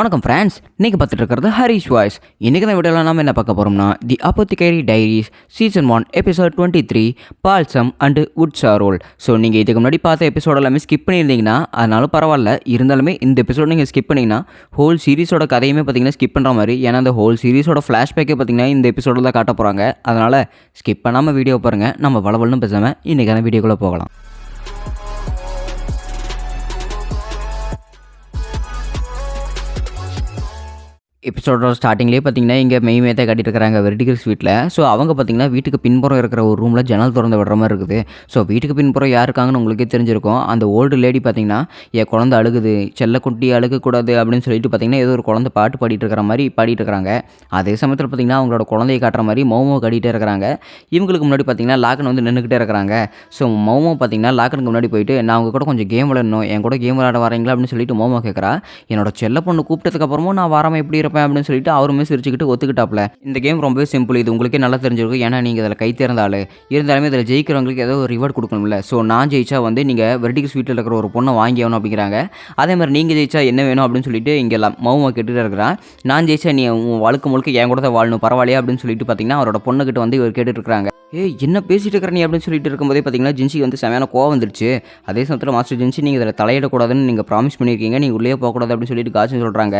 வணக்கம் ஃப்ரெண்ட்ஸ், இன்றைக்கி பார்த்துட்டு இருக்கிறது ஹரிஷ் வாய்ஸ். இன்றைக்கி தான் வீடியோவில் நம்ம என்ன பார்க்க போகிறோம்னா the apothecary diaries season 1 episode 23 balsam and உட்ஸா ரோல். ஸோ நீங்கள் இதுக்கு முன்னாடி பார்த்த எபிசோட் எல்லாமே ஸ்கிப் பண்ணியிருந்தீங்கன்னா அதனாலும் பரவாயில்ல. இருந்தாலுமே இந்த எபிசோட் நீங்கள் ஸ்கிப் பண்ணிங்கன்னா ஹோல் சீரிஸோட கதையுமே பார்த்தீங்கன்னா ஸ்கிப் பண்ணுற மாதிரி. ஏன்னா அந்த ஹோல் சீரிஸோட ஃப்ளாஷ்பேக்கே பார்த்தீங்கன்னா இந்த எபிசோடில் தான் காட்ட போகிறாங்க. அதனால் ஸ்கிப் பண்ணாமல் வீடியோ பாருங்கள். நம்ம பலபலன்னு பேசாமல் இன்றைக்கான வீடியோக்குள்ளே போகலாம். எபிசோடோட ஸ்டார்டிங்லேயே பார்த்தீங்கன்னா இங்கே மெய்மேத்தை கட்டிட்டு இருக்கிறாங்க வெர்டிகல்ஸ் வீட்டில். ஸோ அவங்க பார்த்தீங்கன்னா வீட்டுக்கு பின்புறம் இருக்கிற ஒரு ரூமில் ஜன்னல் திறந்து விடுற மாதிரி இருக்குது. ஸோ வீட்டுக்கு பின்புறம் யார் இருக்காங்கன்னு உங்களுக்கே தெரிஞ்சிருக்கும். அந்த ஓல்டு லேடி பார்த்தீங்கன்னா என் குழந்தை அழுகுது, செல்லக்குட்டி அழுகக்கூடாது அப்படின்னு சொல்லிட்டு பார்த்தீங்கன்னா ஏதோ ஒரு குழந்தை பாட்டு பாடிட்டு இருக்கிற மாதிரி பாடிட்டு இருக்கிறாங்க. அதே சமயத்தில் பார்த்தீங்கன்னா அவங்களோட குழந்தையை காட்டுற மாதிரி மௌமோ கட்டிகிட்டே இருக்கிறாங்க. இவங்களுக்கு முன்னாடி பார்த்தீங்கன்னா லாக்கன் வந்து நின்றுக்கிட்டே இருக்கிறாங்க. ஸோ மௌமோ பார்த்தீங்கன்னா லாக்கனுக்கு முன்னாடி போயிட்டு நான் அவங்க கூட கொஞ்சம் கேம் விளையாடணும், என் கூட கேம் விளையாட வரீங்களா அப்படின்னு சொல்லிட்டு மௌமோ கேட்குறா. என்னோட செல்ல பொண்ணு கூப்பிட்டதுக்கப்புறமும் நான் வராமல் எப்படி அப்படின்னு சொல்லிட்டு அவருமே சிரிச்சுக்கிட்டு ஒத்துக்கிட்டாப்ல. இந்த கேம் ரொம்பவே சிம்பிள், இது உங்களுக்கே நல்லா தெரிஞ்சிருக்கும். ஏன்னா நீங்கள் இதில் கை திறந்தாள் இருந்தாலுமே இதில் ஜெயிக்கிறவங்களுக்கு ஏதோ ஒரு ரிவார்ட் கொடுக்கணும்ல. ஸோ நான் ஜெயிச்சா வந்து நீங்கள் வெர்டிகல்ஸ் வீட்டில் இருக்கிற ஒரு பொண்ணை வாங்கி ஆகணும் அப்படிங்கிறாங்க. அதே மாதிரி நீங்கள் ஜெயிச்சா என்ன வேணும் அப்படின்னு சொல்லிட்டு இங்கே மௌமா கேட்டுகிட்டு இருக்கிறான். நான் ஜெயிச்சா நீ வழுக்கு முழுக்க என் கூட தான் வாழணும் பரவாயில்லையா அப்படின்னு சொல்லிட்டு பார்த்தீங்கன்னா அவரோட பொண்ணுக்கிட்ட வந்து இவர் கேட்டுட்டு இருக்கிறாங்க. என்ன பேசிட்டு இருக்கிற நீ அப்படின்னு சொல்லிட்டு இருக்கும்போதே பார்த்தீங்கன்னா ஜின்சிக்கு வந்து செமையான கோவம் வந்துருச்சு. அதே சமயத்தில் மாஸ்டர் ஜின்சி நீங்கள் இதில் தலையிடக்கூடாதுன்னு நீங்கள் ப்ராமிஸ் பண்ணியிருக்கீங்க, நீங்கள் உள்ளே போகக்கூடாது அப்படின்னு சொல்லிட்டு காசு சொல்கிறாங்க.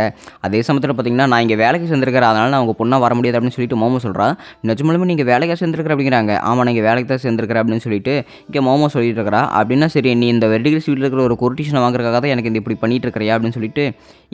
அதே சமயத்தில் பார்த்தீங்கன்னா நான் இங்கே வேலைக்கு சேர்ந்துருக்கிறேன், அதனால் நான் உங்கள் பொண்ணாக வர முடியாது அப்படின்னு சொல்லிட்டு மோமோ சொல்கிறான். நிஜமாலுமே நீங்கள் வேலைக்காக சேர்ந்துருக்கிற அப்படிங்கிறாங்க. ஆமாம் நீங்கள் வேலைக்கு தான் சேர்ந்துருக்கிற அப்படின்னு சொல்லிட்டு இங்கே மோமோ சொல்லிட்டு இருக்கிறா. அப்படின்னா சரி நீ இந்த வெர்டிகல்ஸ் வீட்டில் இருக்கிற ஒரு கொட்டேஷனை வாங்குறதுக்காக தான் எனக்கு இந்த இப்படி பண்ணிட்டு இருக்கிறியா அப்படின்னு சொல்லிட்டு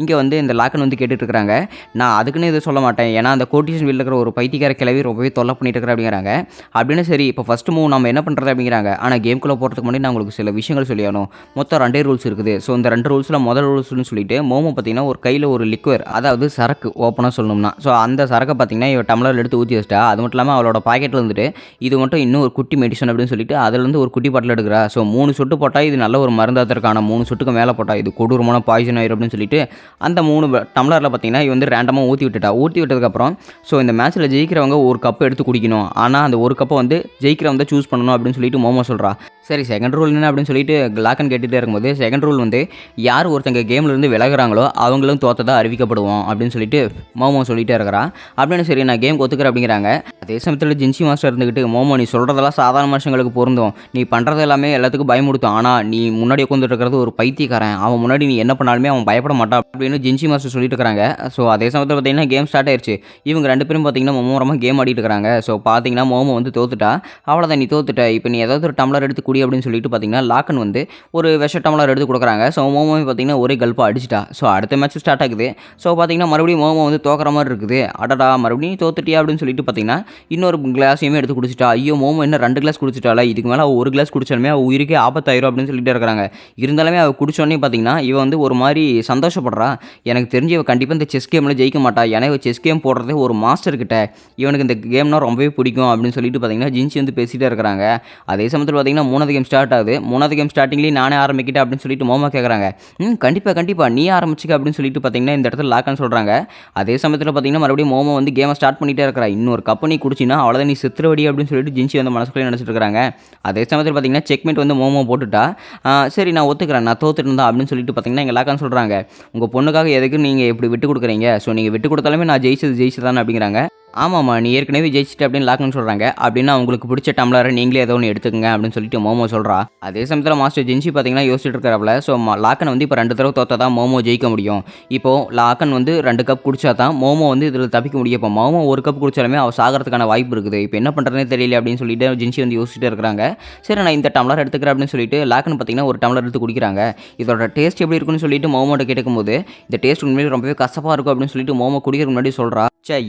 இங்கே வந்து இந்த லாக்கன் வந்து கேட்டுட்டு இருக்கிறாங்க. நான் அதுக்குன்னு இதை சொல்ல மாட்டேன், ஏன்னா அந்த கொட்டேஷன் வீட்டில் இருக்கிற ஒரு பைத்தியக்கார கிளவி ரொம்பவே தொல்லை பண்ணிட்டு இருக்கிற அப்படிங்கிறாங்க. அப்படின்னு சரி இப்போ ஃபஸ்ட்டு மூவ் நம்ம என்ன பண்ணுறது அப்படிங்கிறாங்க. ஆனால் கேம்குள்ளே போகிறதுக்கு முன்னாடி நான் உங்களுக்கு சில விஷயங்கள் சொல்லியானோம். மொத்தம் 2 ரூல்ஸ் இருக்குது. ஸோ இந்த 2 ரூல்ஸில் முதல் ரூல்ஸ்னு சொல்லிட்டு மோமோ பார்த்தீங்கன்னா ஒரு கையில் ஒரு லிக்வர், அதாவது சரக்கு ஓப்பனாக சொல்லணும்னா ஸோ அந்த சரக்கை பார்த்தீங்கன்னா இவன் டம்ளர் எடுத்து ஊற்றி வச்சிட்டா. அது மட்டும் இல்லாமல் அவளோட பாக்கெட்டில் இருந்துட்டு இது மட்டும் இன்னும் ஒரு குட்டி மெடிசன் அப்படின்னு சொல்லிட்டு அதுலேருந்து ஒரு குட்டி பாட்டில் எடுக்கிறா. ஸோ 3 சொட்டு போட்டால் இது நல்ல ஒரு மருந்தாத்திற்கான 3 சொட்டுக்கு மேலே போட்டால் இது கொடூரமான பாய்சன் ஆயிரும் அப்படின்னு சொல்லிட்டு அந்த 3 டம்ளரில் பார்த்தீங்கன்னா இது வந்து ரேண்டமாக ஊற்றி விட்டுட்டா. ஊற்றி விட்டதுக்கப்புறம் ஸோ இந்த மேட்ச்சில் ஜெயிக்கிறவங்க ஒரு கப்பு எடுத்து குடிக்கணும், ஆனால் அந்த ஒரு கப்பை வந்து ஜெயிக்கிறவங்க தான் சூஸ் பண்ணணும் அப்படின்னு சொல்லிட்டு மோமோ சொல்கிறா. சரி செகண்ட் ரூல் என்ன அப்படின்னு சொல்லிட்டு லாக்கன் கேட்டுகிட்டே இருக்கும்போது செகண்ட் ரூல் வந்து யார் ஒருத்தங்க கேம்லேருந்து விலகுறாங்களோ அவங்களும் தோற்றதாக அறிவிக்கப்படுவோம் அப்படின்னு சொல்லிட்டு மோமோ சொல்லிகிட்டே இருக்கிறா. அப்படின்னு சரி நான் கேம் ஒத்துக்கிறேன் அப்படிங்கிறாங்க. அதே சமயத்தில் ஜின்சி மாஸ்டர் இருந்துக்கிட்டு மோமோ நீ சொல்கிறதெல்லாம் சாதாரண மனுஷங்களுக்கு பொருந்தும், நீ பண்ணுறது எல்லாமே எல்லாத்துக்கும் பயமுடுத்தும், ஆனால் நீ முன்னாடி உட்காந்துட்டு இருக்கிறது ஒரு பைத்தியக்காரன், அவன் முன்னாடி நீ என்ன பண்ணாலுமே அவன் பயப்பட மாட்டான் அப்படின்னு ஜின்சி மாஸ்டர் சொல்லிட்டு இருக்கிறாங்க. ஸோ அதே சமயத்தில் பார்த்தீங்கன்னா கேம் ஸ்டார்ட் ஆயிடுச்சு. இவங்க 2 பேரும் பார்த்தீங்கன்னா மும்முரமாக கேம் ஆடிட்டு இருக்கிறாங்க. ஸோ பார்த்தீங்கன்னா மோமோ வந்து தோத்துட்டா. அவ்வளோதான் நீ தோத்துட்ட, இப்போ நீ ஏதாவது ஒரு டம்ளர் எடுத்து குடி அப்படின்னு சொல்லிட்டு பார்த்தீங்கன்னா லாக்கன் வந்து ஒரு விஷ டம்ளர் எடுத்து கொடுக்குறாங்க. ஸோ மோமோ பார்த்தீங்கன்னா ஒரே கல்ப்பாக அடிச்சிட்டா. ஸோ அடுத்த மேட்ச் ஸ்டார்ட் ஆகுது. ஸோ பார்த்தீங்கன்னா மறுபடியும் மோமோ வந்து தோக்குற மாதிரி இருக்குது. அடடா மறுபடியும் தோத்துட்டியா அப்படின்னு சொல்லிட்டு பார்த்தீங்கன்னா இன்னொரு கிளாஸையுமே எடுத்து குடிச்சிட்டா. ஐயோ மோமோ என்ன 2 கிளாஸ் குடிச்சிட்டால, இதுக்கு மேலே ஒரு கிளாஸ் குடிச்சாலுமே அவள் உயிருக்கே ஆபத்தாயிரும் அப்படின்னு சொல்லிட்டு இருக்கிறாங்க. இருந்தாலுமே அவள் குடிச்சோடனே பார்த்தீங்கன்னா இவன் வந்து ஒரு மாதிரி சந்தோஷப்படுறா. எனக்கு தெரிஞ்சு இவன் கண்டிப்பாக இந்த செஸ் கேமில் ஜெயிக்க மாட்டா, ஏன்னா இவன் செஸ் கேம் போடுறதே ஒரு மாஸ்டர் கிட்ட, இவனுக்கு இந்த கேம்னா ரொம்பவே பிடிக்கும் அப்படின்னு சொல்லிட்டு பார்த்தீங்கன்னா ஜின்சி வந்து பேசிகிட்டே இருக்கிறாங்க. அதே சமயத்தில் பார்த்தீங்கன்னா 3வது கேம் ஸ்டார்ட் ஆகுது. 3வது கேம் ஸ்டார்டிங்லேயே நானே ஆரம்பிக்கிட்டேன் அப்படின்னு சொல்லிட்டு மோமா கேட்குறாங்க. கண்டிப்பாக நீ ஆரம்பிச்சிக்க அப்படின்னு சொல்லிட்டு பார்த்தீங்கன்னா இந்த இடத்துல லாக்கன்னு சொல்கிறாங்க. அதே சமயத்தில் பார்த்தீங்கன்னா மறுபடியும் மோமோ வந்து கேமை ஸ்டார்ட் பண்ணிகிட்டே இருக்கிறா. இன்னொரு கப்பு நீ குடிச்சின்னா அவ்வளோதான் நீ சித்திரவடி அப்படின்னு சொல்லிட்டு ஜின்சி வந்து மனசுக்குள்ளே நினச்சிட்டு இருக்காங்க. அதே சமயத்தில் பார்த்தீங்கன்னா செக்மேட் வந்து மோமோ போட்டுட்டா. சரி நான் ஒத்துக்கிறேன், நான் தோத்துட்டு இருந்தா அப்படின்னு சொல்லிட்டு பார்த்தீங்கன்னா எங்கள் லாக்கான்னு சொல்கிறாங்க. உங்கள் பொண்ணுக்காக எதுக்கு நீங்கள் இப்படி விட்டு கொடுக்குறீங்க, ஸோ நீங்கள் விட்டு கொடுத்தாலுமே நான் ஜெயிச்சது தானே அப்படிங்கிறாங்க. ஆமாம்மா நீ ஏற்கனவே ஜெயிச்சிட்டு அப்படின்னு லாக்கன்னு சொல்கிறாங்க. அப்படின்னா உங்களுக்கு பிடிச்ச டம்ளரை நீங்களே ஏதோ ஒன்று எடுத்துக்கங்க அப்படின்னு சொல்லிட்டு மோமோ சொல்கிறா. அதே சமயத்தில் மாஸ்டர் ஜின்சி பார்த்தீங்கன்னா யோசிச்சுட்டு இருக்கிறப்பல ஸோ லாக்கன் வந்து இப்போ 2 தடவை தோற்றா தான் மோமோ ஜெயிக்க முடியும். இப்போது லாக்கன் வந்து 2 கப் குடிச்சா தான் மோமோ வந்து இதில் தப்பிக்க முடியும். இப்போ மோமோ ஒரு கப் குடிச்சாலுமே அவள் சாகிறதுக்கான வாய்ப்பு இருக்குது. இப்போ என்ன பண்ணுறதுனே தெரியல அப்படின்னு சொல்லிட்டு ஜின்சி வந்து யோசிச்சுட்டு இருக்கிறாங்க. சரி நான் இந்த டம்ளர் எடுத்துக்கிறேன் அப்படின்னு சொல்லிட்டு லாக்கன் பார்த்தீங்கன்னா ஒரு டம்ளர் எடுத்து குடிக்கிறாங்க. இதோட டேஸ்ட் எப்படி இருக்குன்னு சொல்லிட்டு மோமோட்ட கேட்கும்போது இந்த டேஸ்ட் உண்மையிலே ரொம்பவே கசப்பாக இருக்கும் அப்படின்னு சொல்லிட்டு மோமோ குடிக்கிற முன்னாடி சொல்கிறா.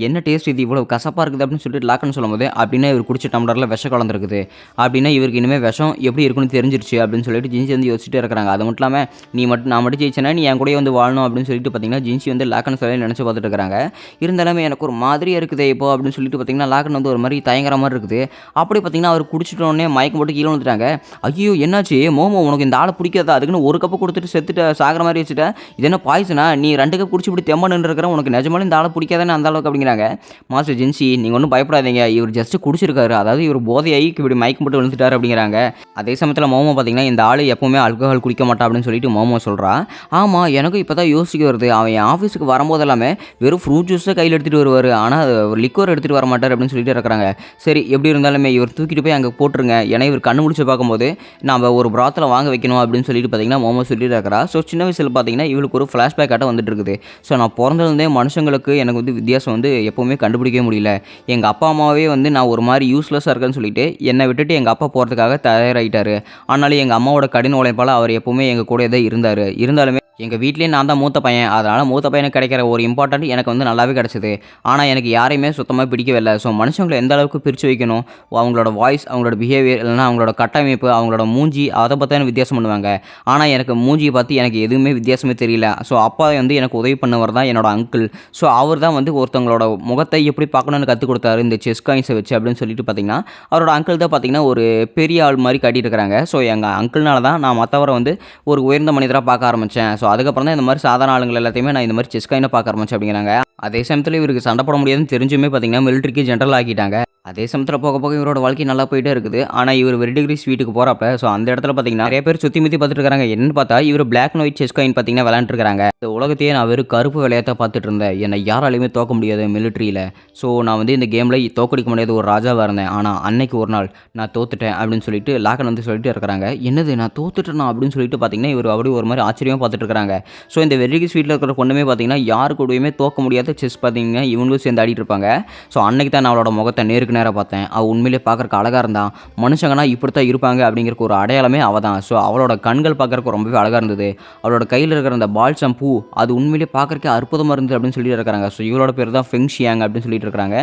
என்ன டேஸ்ட் இது இவ்வளோ கசப்பாக இருக்குது அப்படின்னு சொல்லிட்டு லாக்கன்னு சொல்லும்போது அப்படின்னா இவர் குடிச்ச டம்ளரில் விஷம் கலந்துருக்குது, அப்படின்னா இவருக்கு இனிமேல் விஷம் எப்படி இருக்குன்னு தெரிஞ்சிருச்சு அப்படின்னு சொல்லிட்டு ஜின்சி வந்து யோசிச்சுட்டே இருக்கிறாங்க. அது மட்டும் இல்லாமல் நான் மட்டும் ஜெயிச்சேன்னா நீ என் கூட வந்து வாழணும் அப்படின்னு சொல்லிட்டு பார்த்தீங்கன்னா ஜின்சி வந்து லாக்கன்னு சொல்லி நினச்சி பார்த்துட்டு இருக்கிறாங்க. இருந்தாலுமே எனக்கு ஒரு மாதிரியாக இருக்குது இப்போ அப்படின்னு சொல்லிட்டு பார்த்தீங்கன்னா லாக்கன் வந்து ஒரு மாதிரி தயங்குற மாதிரி இருக்குது. அப்படி பார்த்தீங்கன்னா அவர் குடிச்சிட்டோடனே மயக்கம் போட்டு கீழே வந்துட்டாங்க. ஐயோ என்னாச்சு மோமோ உனக்கு இந்த ஆளை பிடிக்காதா, அதுக்குன்னு ஒரு கப்பு கொடுத்துட்டு செத்துட்டு சாகிற மாதிரி வச்சுட்டா, இது என்ன பாய்சனா, நீ 2 கப் குடிச்சு இப்படி தெம்பன்னு இருக்கிற, உனக்கு நிஜமாலும் இந்த ஆளை பிடிக்காதானே அந்த ஆளை உனக்கு அப்படிங்கிறாங்க. மாஸ்டர் ஜின்சி நீங்கள் ஒன்றும் பயப்படாதீங்க, இவர் ஜஸ்ட் குடிச்சிருக்காரு, அதாவது இவர் போதையாகி இப்படி மயக்கம் போட்டு விழுந்துட்டார் அப்படிங்கிறாங்க. அதே சமயத்தில் மோமோ பார்த்தீங்கன்னா இந்த ஆள் எப்போவுமே ஆல்கஹால் குடிக்க மாட்டா அப்படின்னு சொல்லிட்டு மோமோ சொல்கிறா. ஆமாம் எனக்கும் இப்போ தான் யோசிக்க வருது, அவன் என் ஆஃபீஸுக்கு வரும்போது எல்லாமே வெறும் ஃப்ரூட் ஜூஸை கையில் எடுத்துகிட்டு வருவார், ஆனால் லிக்வர் எடுத்துகிட்டு வர மாட்டார் அப்படின்னு சொல்லிட்டு இருக்கிறாங்க. சரி எப்படி இருந்தாலுமே இவர் தூக்கிட்டு போய் அங்கே போட்டுருங்க, ஏன்னா இவர் கண்ணு முடிச்சு பார்க்கும்போது நம்ம ஒரு பிராத்தில் வாங்க வைக்கணும் அப்படின்னு சொல்லிட்டு பார்த்தீங்கன்னா மோமோ சொல்லிட்டு இருக்கிறா. ஸோ சின்ன வயசில் பார்த்தீங்கன்னா இவளுக்கு ஒரு ஃப்ளாஷ்பேக் ஆட்ட வந்துட்டு இருக்குது. ஸோ நான் பிறந்ததுலேருந்தே மனுஷங்களுக்கு எனக்கு வந்து வித்தியாசம் வந்து எப்போவுமே கண்டுபிடிக்கவே முடியல. எங்கள் அப்பா அம்மாவே வந்து நான் ஒரு மாதிரி யூஸ்லெஸ்ஸாக இருக்கேன்னு சொல்லிட்டு என்னை விட்டுட்டு எங்கள் அப்பா போகிறதுக்காக தயாராகிட்டார். ஆனாலும் எங்கள் அம்மாவோட கடின உழைப்பால் அவர் எப்போவுமே எங்கள் கூட தான் இருந்தார். இருந்தாலுமே எங்கள் வீட்லேயே நான் தான் மூத்த பையன், அதனால் மூத்த பையனுக்கு கிடைக்கிற ஒரு இம்பார்ட்டன்ட் எனக்கு வந்து நல்லாவே கிடச்சிது. ஆனால் எனக்கு யாரையுமே சுத்தமாக பிடிக்கவே இல்லை. ஸோ மனுஷங்களை எந்த அளவுக்கு பிரித்து வைக்கணும், அவங்களோட வாய்ஸ், அவங்களோட பிஹேவியர், இல்லைனா அவங்களோட கட்டமைப்பு, அவங்களோட மூஞ்சி, அதை பார்த்தா எனக்கு வித்தியாசம் பண்ணுவாங்க. ஆனால் எனக்கு மூஞ்சியை பார்த்து எனக்கு எதுவுமே வித்தியாசமே தெரியல. ஸோ அப்பா வந்து எனக்கு உதவி பண்ணவர் தான் என்னோட அங்கிள். ஸோ அவர் தான் வந்து ஒருத்தவங்களோட முகத்தை எப்படி பார்க்கணுன்னு கற்றுக் கொடுத்தாரு இந்த செஸ் காயின்ஸை வச்சு அப்படின்னு சொல்லிட்டு பார்த்தீங்கன்னா அவரோட அங்கிள் தான் பார்த்தீங்கன்னா ஒரு பெரிய ஆள் மாதிரி காட்டிட்டு இருக்கிறாங்க. ஸோ எங்கள் அங்கிள்னால தான் நான் மற்றவரை வந்து ஒரு உயர்ந்த மனிதராக பார்க்க ஆரம்பித்தேன். ஸோ அதுக்கப்புறம் தான் இந்த மாதிரி சாதாரண ஆளுங்கள் எல்லாத்தையுமே நான் இந்த மாதிரி செஸ் காயினை பார்க்க ஆரம்பித்தேன் அப்படிங்கிறாங்க. அதே சமயத்தில் இவருக்கு சண்டை போட முடியாதுன்னு தெரிஞ்சுமே பார்த்தீங்கன்னா மிலிட்ரிக்கு ஜென்ரல் ஆக்கிட்டாங்க. அதே சமயத்தில் போக போக இவரோட வாழ்க்கை நல்லா போயிட்டே இருக்குது. ஆனால் இவர் வெரிடிகிரிஸ் வீட்டுக்கு போகிறப்ப ஸோ அந்த இடத்துல பார்த்தீங்கன்னா நிறைய பேர் சுற்றி முற்றி பார்த்துட்டு இருக்காங்க. என்னன்னு பார்த்தா இவர் black and white chess coin பார்த்தீங்கன்னா விளையாண்டுருக்காங்க. இந்த உலகத்தையே நான் வெறும் கருப்பு விளையாட்ட பார்த்துட்டு இருந்தேன், என்னை யாராலையுமே தோக்க முடியாது மிலிட்ரியில். ஸோ நான் வந்து இந்த கேமில் தோக்கடிக்க முடியாத ஒரு ராஜாவாக இருந்தேன். ஆனால் அன்னைக்கு ஒரு நாள் நான் தோத்துட்டேன் அப்படின்னு சொல்லிட்டு லாக்கன் வந்து சொல்லிட்டு இருக்கிறாங்க. என்னது நான் தோத்துட்டேனா அப்படின்னு சொல்லிட்டு பார்த்தீங்கன்னா இவர் அப்படி ஒரு மாதிரி ஆச்சரியமாக பார்த்துட்டு இருக்காங்க. ஸோ இந்த வெரிடிகிரிஸ் வீட்டில் இருக்கிற பொண்ணுமே பார்த்தீங்கன்னா யாரு கூடயுமே தோக்க முடியாத செஸ் பார்த்தீங்கன்னா இவங்களும் சேர்ந்து ஆடிட்டு இருப்பாங்க. ஸோ அன்னைக்கு தான் நான் அவளோட முகத்தை நேருக்கு நேராக பார்த்தேன். உண்மையிலே பார்க்குறக்கு அழகாக இருந்தான், மனுஷங்கன்னா இப்படி தான் இருப்பாங்க அப்படிங்கிறக்கு ஒரு அடையாளமே அவள் தான். ஸோ அவளோட கண்கள் பார்க்குறக்கு ரொம்பவே அழகாக இருந்தது. அவளோட கையில் இருக்கிற அந்த பால்சம் பூ அது உண்மையிலே பார்க்குறக்கே அற்புதமாக இருந்தது அப்படின்னு சொல்லிட்டு இருக்காங்க. ஸோ இவளோட பேர் தான் ஃபெங் ஷியாங் அப்படின்னு சொல்லிட்டு இருக்காங்க.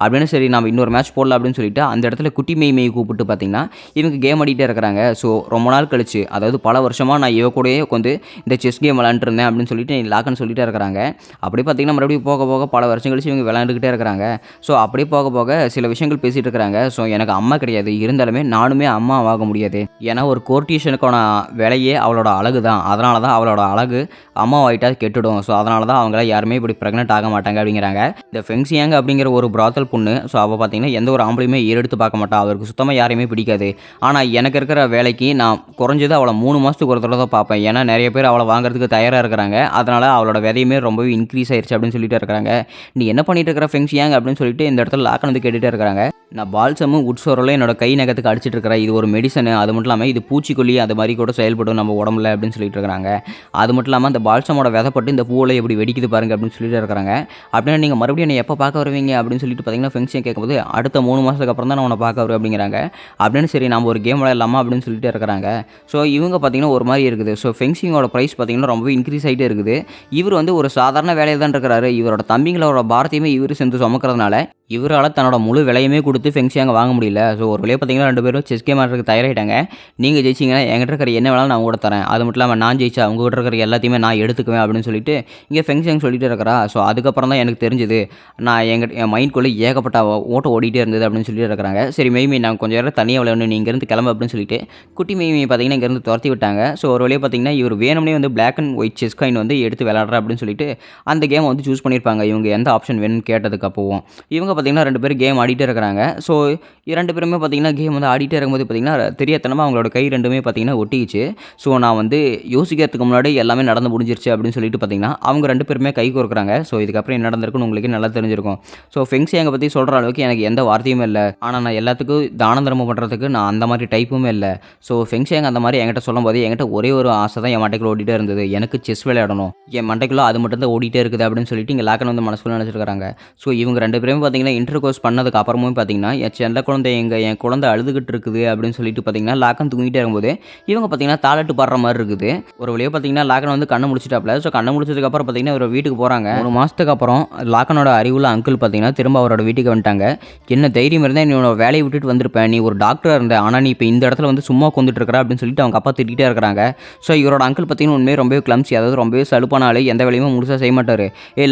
அப்படின்னு சரி நம்ம இன்னொரு மேட்ச் போடலாம் அப்படின்னு சொல்லிட்டு அந்த இடத்துல குட்டி மெய் கூப்பிட்டு பார்த்தீங்கன்னா இவங்க கேம் ஆடிட்டே இருக்கிறாங்க. ஸோ ரொம்ப நாள் கழிச்சு, அதாவது பல வருஷமாக நான் இவ கூடயே உட்காந்து இந்த செஸ் கேம் விளாண்டுருந்தேன் அப்படின்னு சொல்லிட்டு லாக்குன்னு சொல்லிட்டே இருக்கிறாங்க. அப்படி பார்த்தீங்கன்னா மறுபடியும் போக போக பல வருஷம் கழிச்சு இவங்க விளையாண்டுக்கிட்டே இருக்கிறாங்க. ஸோ அப்படியே போக போக சில விஷயங்கள் பேசிகிட்டு இருக்கிறாங்க. ஸோ எனக்கு அம்மா கிடையாது, இருந்தாலுமே நானுமே அம்மா ஆக முடியாது. ஏன்னா ஒரு கோர்டிஷனுக்கான வேலையே அவளோட அழகு தான். அதனால தான் அவளோட அழகு அம்மா ஆகிட்டா கெட்டுடும். ஸோ அதனால தான் அவங்கள யாருமே இப்படி ப்ரெக்னென்ட் ஆக மாட்டாங்க அப்படிங்கிறாங்க. இந்த ஃபெங் ஷியாங் அப்படிங்கிற ஒரு பிராத்தல் பொண்ணு. ஸோ அவள் பார்த்தீங்கன்னா எந்த ஒரு ஆம்பளையுமே ஏறெடுத்து பார்க்க மாட்டா, அவருக்கு சுத்தமாக யாரையுமே பிடிக்காது. ஆனால் எனக்கு இருக்கிற வேலைக்கு நான் குறைஞ்சது அவளை 3 மாதத்துக்கு ஒரு தடவை தான் பார்ப்பேன். ஏன்னா நிறைய பேர் அவளை வாங்குறதுக்கு தயாராக இருக்கிறாங்க. அதனால் அவளோட விதையுமே ரொம்பவே இன்க்ரீஸ் ஆயிடுச்சு அப்படின்னு சொல்லிட்டு இருக்கிறாங்க. நீ என்ன பண்ணிட்டு இருக்கிற ஃபெங் ஷியாங் அப்படின்னு சொல்லிட்டு இந்த இடத்துல லாக்கன் வந்து கேட்டுகிட்டே இருக்கிறாங்க. நான் பால்சமும் உட்சோரில் என்னோட கை நகத்துக்கு அடிச்சிட்டு இருக்கிறேன், இது ஒரு மெடிசனு, அது மட்டும் இல்லாமல் இது பூச்சிக்கொல்லி அது மாதிரி கூட செயல்படும் நம்ம உடம்புல அப்படின்னு சொல்லிட்டு இருக்கிறாங்க. அது மட்டும் இல்லாமல் அந்த பால்சமோட விதைப்பட்டு இந்த பூவில் எப்படி வெடிக்குது பாருங்க அப்படின்னு சொல்லிட்டு இருக்கிறாங்க. அப்படின்னா நீங்கள் மறுபடியும் என்னை எப்போ பார்க்க வருவீங்க அப்படின்னு சொல்லிட்டு பார்த்தீங்கன்னா ஃபெங் ஷியாங் கேட்கும்போது அடுத்த 3 மாதத்துக்கு அப்புறம் தான் நான் உன்னை பார்க்க வருவேன் அப்படிங்கிறாங்க. அப்படின்னு சரி நம்ம ஒரு கேம் விளையாடலாமா அப்படின்னு சொல்லிட்டு இருக்கிறாங்க. ஸோ இவங்க பார்த்தீங்கன்னா ஒரு மாதிரி இருக்குது. ஸோ ஃபெங் ஷியாங்கோட ப்ரைஸ் பார்த்தீங்கன்னா ரொம்பவே இன்க்ரீஸ் ஆகிட்டே இருக்குது. இவர் வந்து ஒரு சாதாரண வேலையில் தான் இருக்கிறாரு. இவரோட தம்பிங்களோட பாரத்தையுமே இவர் சேர்ந்து சுமக்கிறதுனால இவரால் தன்னோட முழு விலையுமே கொடுத்து ஃபெங் ஷியாங் வாங்க முடியல. ஸோ ஒரு வழியாக பார்த்தீங்கன்னா 2 பேரும் செஸ் கேம் ஆடுறதுக்கு தயாராகிட்டாங்க. நீங்கள் ஜெயிச்சிங்கன்னா என்கிட்ட இருக்கிற என்ன வேணாலும் நான் கூட தரேன், அது மட்டும் இல்லாமல் நான் ஜெயிச்சா அவங்க கிட்ட இருக்கிற எல்லாத்தையுமே நான் எடுத்துக்குவேன் அப்படின்னு சொல்லிட்டு இங்கே ஃபெங் ஷியாங் சொல்லிட்டு இருக்கிறா. ஸோ அதுக்கப்புறம் தான் எனக்கு தெரிஞ்சுது, நான் என் மைண்ட்குள்ளே ஏகப்பட்ட ஓட்டம் ஓடிட்டே இருந்தது அப்படின்னு சொல்லிட்டு இருக்கிறாங்க. சரி மெய்மி நான் கொஞ்சம் நேரம் தனியாக விளையாடணும், நீங்கள் இங்கேருந்து கிளம்பு அப்படின்னு சொல்லிட்டு குட்டி மெய்மி பார்த்தீங்கன்னா இங்கேருந்து துரத்தி விட்டாங்க. ஸோ ஒரு வழியாக பார்த்தீங்கன்னா இவர் வேணும்னே வந்து black and white chess coin வந்து எடுத்து விளையாடுறா அப்படின்னு சொல்லிட்டு அந்த கேமை வந்து சூஸ் பண்ணியிருப்பாங்க. இவங்க எந்த ஆப்ஷன் வேணும்னு கேட்டதுக்கு அப்போவும் இவங்க பார்த்தீங்கன்னா 2 பேரும் கேம் ஆடிட்டே இருக்கிறாங்க. ஸோ 2 பேருமே பார்த்தீங்கன்னா கேம் வந்து ஆடிட்டே இருக்கும்போது பார்த்தீங்கன்னா தெரியாதனமாக அவங்களோட கை 2மே பார்த்தீங்கன்னா ஒட்டிக்கிச்சு. ஸோ நான் வந்து யோசிக்கிறதுக்கு முன்னாடி எல்லாமே நடந்து முடிஞ்சிருச்சு அப்படின்னு சொல்லிட்டு பார்த்தீங்கன்னா அவங்க 2 பேருமே கை கோர்க்குறாங்க. ஸோ இதுக்கப்புறம் என்ன நடந்திருக்குன்னு உங்களுக்கு நல்லா தெரிஞ்சிருக்கும். ஸோ ஃபெங் ஷியாங்கை பற்றி சொல்கிற அளவுக்கு எனக்கு எந்த வார்த்தையுமே இல்லை. ஆனால் நான் எல்லாத்துக்கும் தான தர்மம் பண்ணுறதுக்கு நான் அந்த மாதிரி டைப்புமே இல்லை. ஸோ ஃபெங் ஷியாங் அந்த மாதிரி என்கிட்ட சொல்லும் போது என்கிட்ட ஒரே ஒரு ஆசை தான் என் மண்டைக்குள்ள ஓடிட்டே இருந்தது, எனக்கு செஸ் விளையாடணும், என் மண்டைக்குள்ள அது மட்டும் தான் ஓடிட்டே இருக்குது அப்படின்னு சொல்லிட்டு இங்கே லாக்கன் வந்து மனசுக்குள்ள நினச்சிருக்காங்க. ஸோ இவங்க 2 பேருமே பார்த்தீங்கன்னா இன்டர் கோர்ஸ் பண்ணதுக்கு அப்புறமும் பார்த்தீங்கன்னா என் குழந்தை என் குழந்தை அழுதுகிட்டு இருக்குது அப்படின்னு சொல்லிட்டு பார்த்தீங்கன்னா லாக்கன் தூங்கிட்டே இருக்கும்போது இவங்க பார்த்தீங்கன்னா தாளாட்டு பாடுற மாதிரி இருக்குது. ஒரு வழியாக பார்த்தீங்கன்னா லாக்கன் வந்து கண்ணை முடிச்சிட்டாப்ல. ஸோ கண்ணை முடிச்சதுக்கு அப்புறம் பார்த்தீங்கன்னா ஒரு வீட்டுக்கு போகிறாங்க. 1 மாதத்துக்கு அப்புறம் லாக்கனோட அறிவுள்ள அங்கிள் பார்த்தீங்கன்னா திரும்ப அவரோட வீட்டுக்கு வந்துட்டாங்க. என்ன தைரியம் இருந்தால் நீ உன்னோட வேலையை விட்டுட்டு வந்திருப்பேன், நீ ஒரு டாக்டராக இருந்த, ஆனால் நீ இப்போ இந்த இடத்துல வந்து சும்மா கொண்டுட்டு இருக்கிற அப்படின்னு சொல்லிட்டு அவங்க அப்பா திட்டிகிட்டே இருக்கிறாங்க. ஸோ இவரோட அங்கிள் பார்த்தீங்கன்னா உண்மையே ரொம்பவே கிளம்சி, அதாவது ரொம்பவே சலுப்பான ஆள், எந்த வேலையுமே முழுசாக செய்ய மாட்டார்.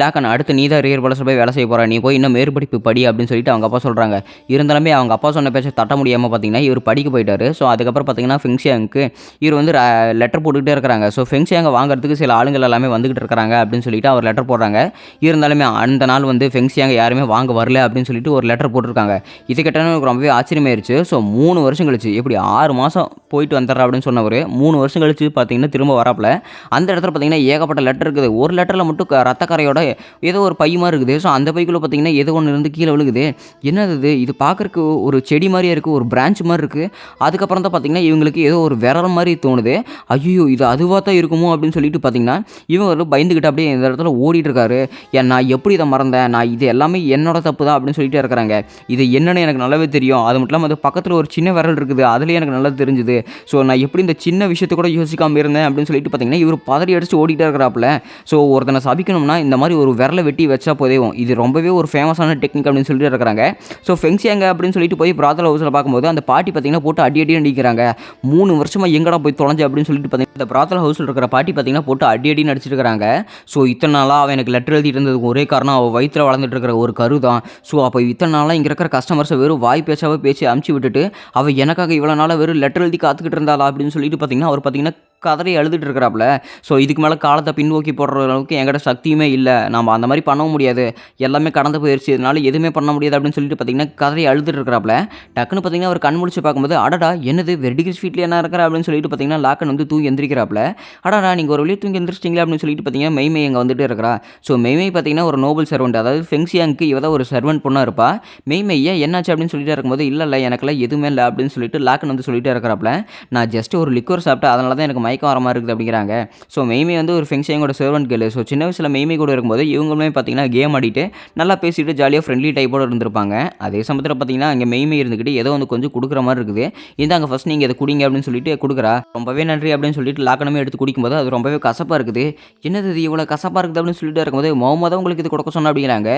லாக்கன் அடுத்து நீ தான் ரியர் பலஸில் போய் வேலை செய்ய போகிற, நீ போய் இன்னும் மேற்படிப்பு படி அப்படின்னு சொல்லிட்டு அவங்க அப்பா சொல்கிறாங்க. இருந்தாலுமே அவங்க அப்பா சொன்ன பேச்சை தட்ட முடியாமல் பார்த்தீங்கன்னா இவர் படிக்க போயிட்டாரு. ஸோ அதுக்கப்புறம் பார்த்தீங்கன்னா ஃபெங்ஷியாங்க்கு இவர் வந்து லெட்டர் போட்டுக்கிட்டே இருக்கிறாங்க. ஸோ ஃபெங்ஷியாங்கை வாங்குறதுக்கு சில ஆளுங்கள் எல்லாமே வந்துகிட்டு இருக்கிறாங்க அப்படின்னு சொல்லிட்டு அவர் லெட்டர் போடுறாங்க. இருந்தாலுமே அந்த நாள் வந்து ஃபெங்ஷியாங்கை யாருமே வாங்க வரல அப்படின்னு சொல்லிட்டு ஒரு லெட்டர் போட்டிருக்காங்க. இது கேட்டாலும் எனக்கு ரொம்பவே ஆச்சரியமாயிருச்சு. ஸோ 3 வருஷம் கழிச்சு எப்படி 6 மாதம் போயிட்டு வந்துடுறா அப்படின்னு சொன்னவர் 3 வருஷம் கழிச்சு பார்த்தீங்கன்னா திரும்ப வராப்புல அந்த இடத்துல பார்த்தீங்கன்னா ஏகப்பட்ட லெட்டர் இருக்குது. ஒரு லெட்டரில் மட்டும் ரத்த கரையோட ஏதோ ஒரு பை மாதிரி இருக்குது. ஸோ அந்த பைக்குள்ளே பார்த்தீங்கன்னா ஏதோ ஒன்று இருந்து கீழே விழுகுது. என்னது இது? இது பார்க்குறக்கு ஒரு செடி மாதிரியே இருக்குது, ஒரு பிரான்ச் மாதிரி இருக்குது. அதுக்கப்புறம் தான் பார்த்தீங்கன்னா இவங்களுக்கு ஏதோ ஒரு விரல் மாதிரி தோணுது. ஐயோ இது அதுவாக தான் இருக்குமோ அப்படின்னு சொல்லிட்டு பார்த்தீங்கன்னா இவங்க பயந்துக்கிட்டு அப்படியே இந்த இடத்துல ஓடிட்டு இருக்காரு. நான் எப்படி இதை மறந்தேன், நான் இது எல்லாமே என்னோட தப்பு தான் அப்படின்னு சொல்லிட்டு இருக்கிறாங்க. இது என்னன்னு எனக்கு நல்லாவே தெரியும். அது மட்டும் இல்லாமல் அது பக்கத்தில் ஒரு சின்ன விரல் இருக்குது, அதுலேயே எனக்கு நல்லா தெரிஞ்சுது. ஸோ நான் எப்படி இந்த சின்ன விஷயத்தை கூட யோசிக்காமல் இருந்தேன் அப்படின்னு சொல்லிட்டு பார்த்தீங்கன்னா இவர் பதறி அடிச்சு ஓடிட்டே இருக்கிறாப்புல. ஸோ ஒருத்தனை சபிக்கணும்னா இந்த மாதிரி ஒரு விரலை வெட்டி வச்சா போதேவும். இது ரொம்பவே ஒரு ஃபேமஸான டெக்னிக் அப்படின்னு சொல்லிட்டு இருக்கிறாங்க. ஸோ ஃபெங்ஷியாங்க அப்படின்னு சொல்லிட்டு போய் பிராத்தல் ஹவுஸில் பார்க்கும்போது அந்த பாட்டி பார்த்தீங்கன்னா போட்டு அடி அடிக்கிறாங்க. 3 வருஷமாக எங்கடா போய் தொலைஞ்சு அப்படின்னு சொல்லிட்டு பார்த்தீங்கன்னா இந்த பிராத்தல் ஹவுஸில் இருக்கிற பாட்டி பார்த்தீங்கன்னா போட்டு அடி நடிச்சிருக்கிறாங்க. ஸோ இத்தனை நாளாக அவன் எனக்கு லெட்டர் எழுதிட்டு இருந்ததுக்கு ஒரே காரணம் அவள் வயிற்றில் வளர்ந்துட்டு இருக்கிற ஒரு கரு தான். ஸோ அப்போ இத்தனை நாளாக இங்கே இருக்கிற கஸ்டமர்ஸை வெறும் வாய் பேச்சாவே பேசி அமுச்சு விட்டுட்டு அவள் எனக்காக இவ்வளோ நாளாக வெறும் லெட்டர் எழுதி காத்துக்கிட்டு இருந்தாளா அப்படின்னு சொல்லிட்டு பார்த்தீங்கன்னா அவர் பார்த்தீங்கன்னா கதறி அழுதுட்டு இருக்கிறாப்புல. ஸோ இதுக்கு மேலே காலத்தை பின்னோக்கி போடுற அளவுக்கு என்கிட்ட சக்தியுமே இல்லை, நம்ம அந்த மாதிரி பண்ணவும் முடியாது, எல்லாமே கடந்து போயிடுச்சு, இதனால எதுவுமே பண்ண முடியாது அப்படின்னு சொல்லிட்டு பார்த்தீங்கன்னா கதறி அழுதுட்டு இருக்கிறாப்புல. டக்குன்னு பார்த்தீங்கன்னா அவர் கண் முடிச்சு பார்க்கும்போது அடடா என்னது வெர்டிகல் ஸ்வீட்டில் என்ன இருக்கிற அப்படின்னு சொல்லிட்டு பார்த்தீங்கன்னா லாக்கன் வந்து தூங்கி எந்திரிக்கிறாப்புல. அடடா நீங்கள் ஒரு வழியே தூங்கி எந்திரிச்சிட்டிங்களா அப்படின்னு சொல்லிட்டு பார்த்தீங்கன்னா மெய்மை அங்கே வந்துட்டு இருக்கிறா. ஸோ மெய்மை பார்த்தீங்கன்னா ஒரு நோபல் சர்வெண்ட், அதாவது ஃபெங்ஷியாங்க்கு இவ தான் ஒரு சர்வெண்ட் பொண்ணாக இருப்பா. மெய்மையா என்னாச்சு அப்படின்னு சொல்லிட்டு இருக்கும்போது இல்லை எனக்கெல்லாம் எதுவுமே இல்லை அப்படின்னு சொல்லிட்டு லாக்கன் வந்து சொல்லிட்டு இருக்கிறாப்புல. நான் ஜஸ்ட் ஒரு லிக்வர் சாப்பிட்டேன், அதனால தான் எனக்கு மயக்கம் வர மாதிரி இருக்குது அப்படிங்கிறாங்க. ஸோ மெய்மை வந்து ஒரு ஃபெங்ஷியாங்கோட சர்வெண்ட் கேர்ள். ஸோ சின்ன வயசில் மெய்மை கூட இருக்கும்போது இவங்களுமே பார்த்தீங்கன்னா கேம் ஆடிட்டு நல்லா பேசிட்டு ஜாலியாக ஃப்ரெண்ட்லி டைப்போடு இருந்திருப்பாங்க. அதே சமயத்தில் பார்த்தீங்கன்னா அங்கே மெய்மை இருந்துக்கிட்டு ஏதோ வந்து கொஞ்சம் கொடுக்குற மாதிரி இருக்குது. இந்தாங்க ஃபஸ்ட் நீங்கள் இதை குடிங்க அப்படின்னு சொல்லிட்டு கொடுக்குறா. ரொம்பவே நன்றி அப்படின்னு சொல்லிட்டு லாக்கனமே எடுத்து குடிக்கும்போது அது ரொம்பவே கசப்பாக இருக்குது. என்னது இது இவ்வளோ கசப்பாக இருக்குது அப்படின்னு சொல்லிட்டு இருக்கும்போது மோமோ தான் உங்களுக்கு இது கொடுக்க சொன்ன அப்படிங்கிறாங்க.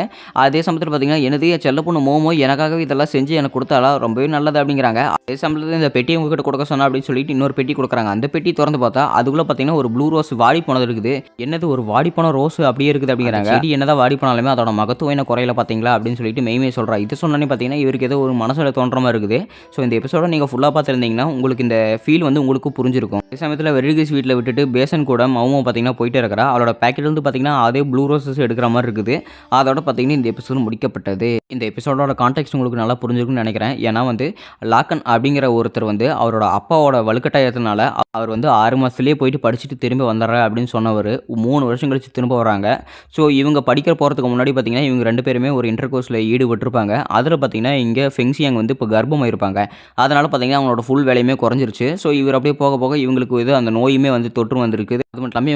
அதே சமயத்தில் பார்த்தீங்கன்னா என்னது செல்ல பொண்ணு மோமோ எனக்காகவே இதெல்லாம் செஞ்சு எனக்கு கொடுத்தாலா ரொம்பவே நல்லது அப்படிங்கிறாங்க. அதே சமயத்தில் இந்த பெட்டி உங்ககிட்ட கொடுக்க சொன்னா அப்படின்னு சொல்லிட்டு இன்னொரு பெட்டி கொடுக்குறாங்க. அந்த பெட்டி திறந்து பார்த்தா அதுக்குள்ளே பார்த்தீங்கன்னா ஒரு ப்ளூ ரோஸ் வாடி போனது இருக்குது. என்னது ஒரு வாடி போன ரோஸ் அப்படியே இருக்குது அப்படிங்கிறாங்க. செடி என்னதான் வாடி போனாலுமே அதோட மகத்துவம் என்ன குறையில பார்த்தீங்களா அப்படின்னு சொல்லிட்டு மெய்மே சொல்கிறா. இது சொன்னோன்னே பார்த்தீங்கன்னா இவருக்கு ஏதோ ஒரு மனசில் தோன்ற மாதிரி இருக்குது. ஸோ இந்த எபிசோட நீங்கள் ஃபுல்லாக பார்த்துருந்தீங்கன்னா உங்களுக்கு இந்த ஃபீல் வந்து உங்களுக்கு புரிஞ்சிருக்கும். அதே சமயத்தில் வெர்டிகல் வீட்டில் விட்டுட்டு பேசன் கூட மௌமோ பார்த்தீங்கன்னா போயிட்டே இருக்கிறா. அவளோட பேக்கெட் வந்து பார்த்தீங்கன்னா அதே ப்ளூ ரோசஸ் எடுக்கிற மாதிரி இருக்குது. அதோட பார்த்தீங்கன்னா இந்த எபிசோடு முடிக்கப்பட்டது. இந்த எபிசோடோட கான்டெக்ட் உங்களுக்கு நல்லா புரிஞ்சிருக்குன்னு நினைக்கிறேன். ஏன்னா வந்து லாக்கன் அப்படிங்கிற ஒருத்தர் வந்து அவரோட அப்பாவோட வலுக்கட்டாயத்தினால அவர் வந்து 6 மாதத்துலேயே போயிட்டு படிச்சுட்டு திரும்பி வந்துடுறேன் அப்படின்னு சொன்னவர் 3 வருஷம் கழிச்சு திரும்ப வராங்க. ஸோ இவங்க படிக்க போகிறதுக்கு முன்னாடி பார்த்தீங்கன்னா இவங்க 2 பேருமே ஒரு இன்டர் கோர்ஸில் ஈடுபட்டிருப்பாங்க. அதில் பார்த்தீங்கன்னா இங்கே ஃபெங்ஷியாங் வந்து இப்போ கர்ப்பமாயிருப்பாங்க. அதனால் பார்த்தீங்கன்னா அவங்களோட ஃபுல் வேலையுமே குறைஞ்சிருச்சு. ஸோ இவர் அப்படியே போக போக இவங்களுக்கு இது அந்த நோயுமே வந்து தொற்று வந்திருக்குது. அது மட்டும் இல்லாமல்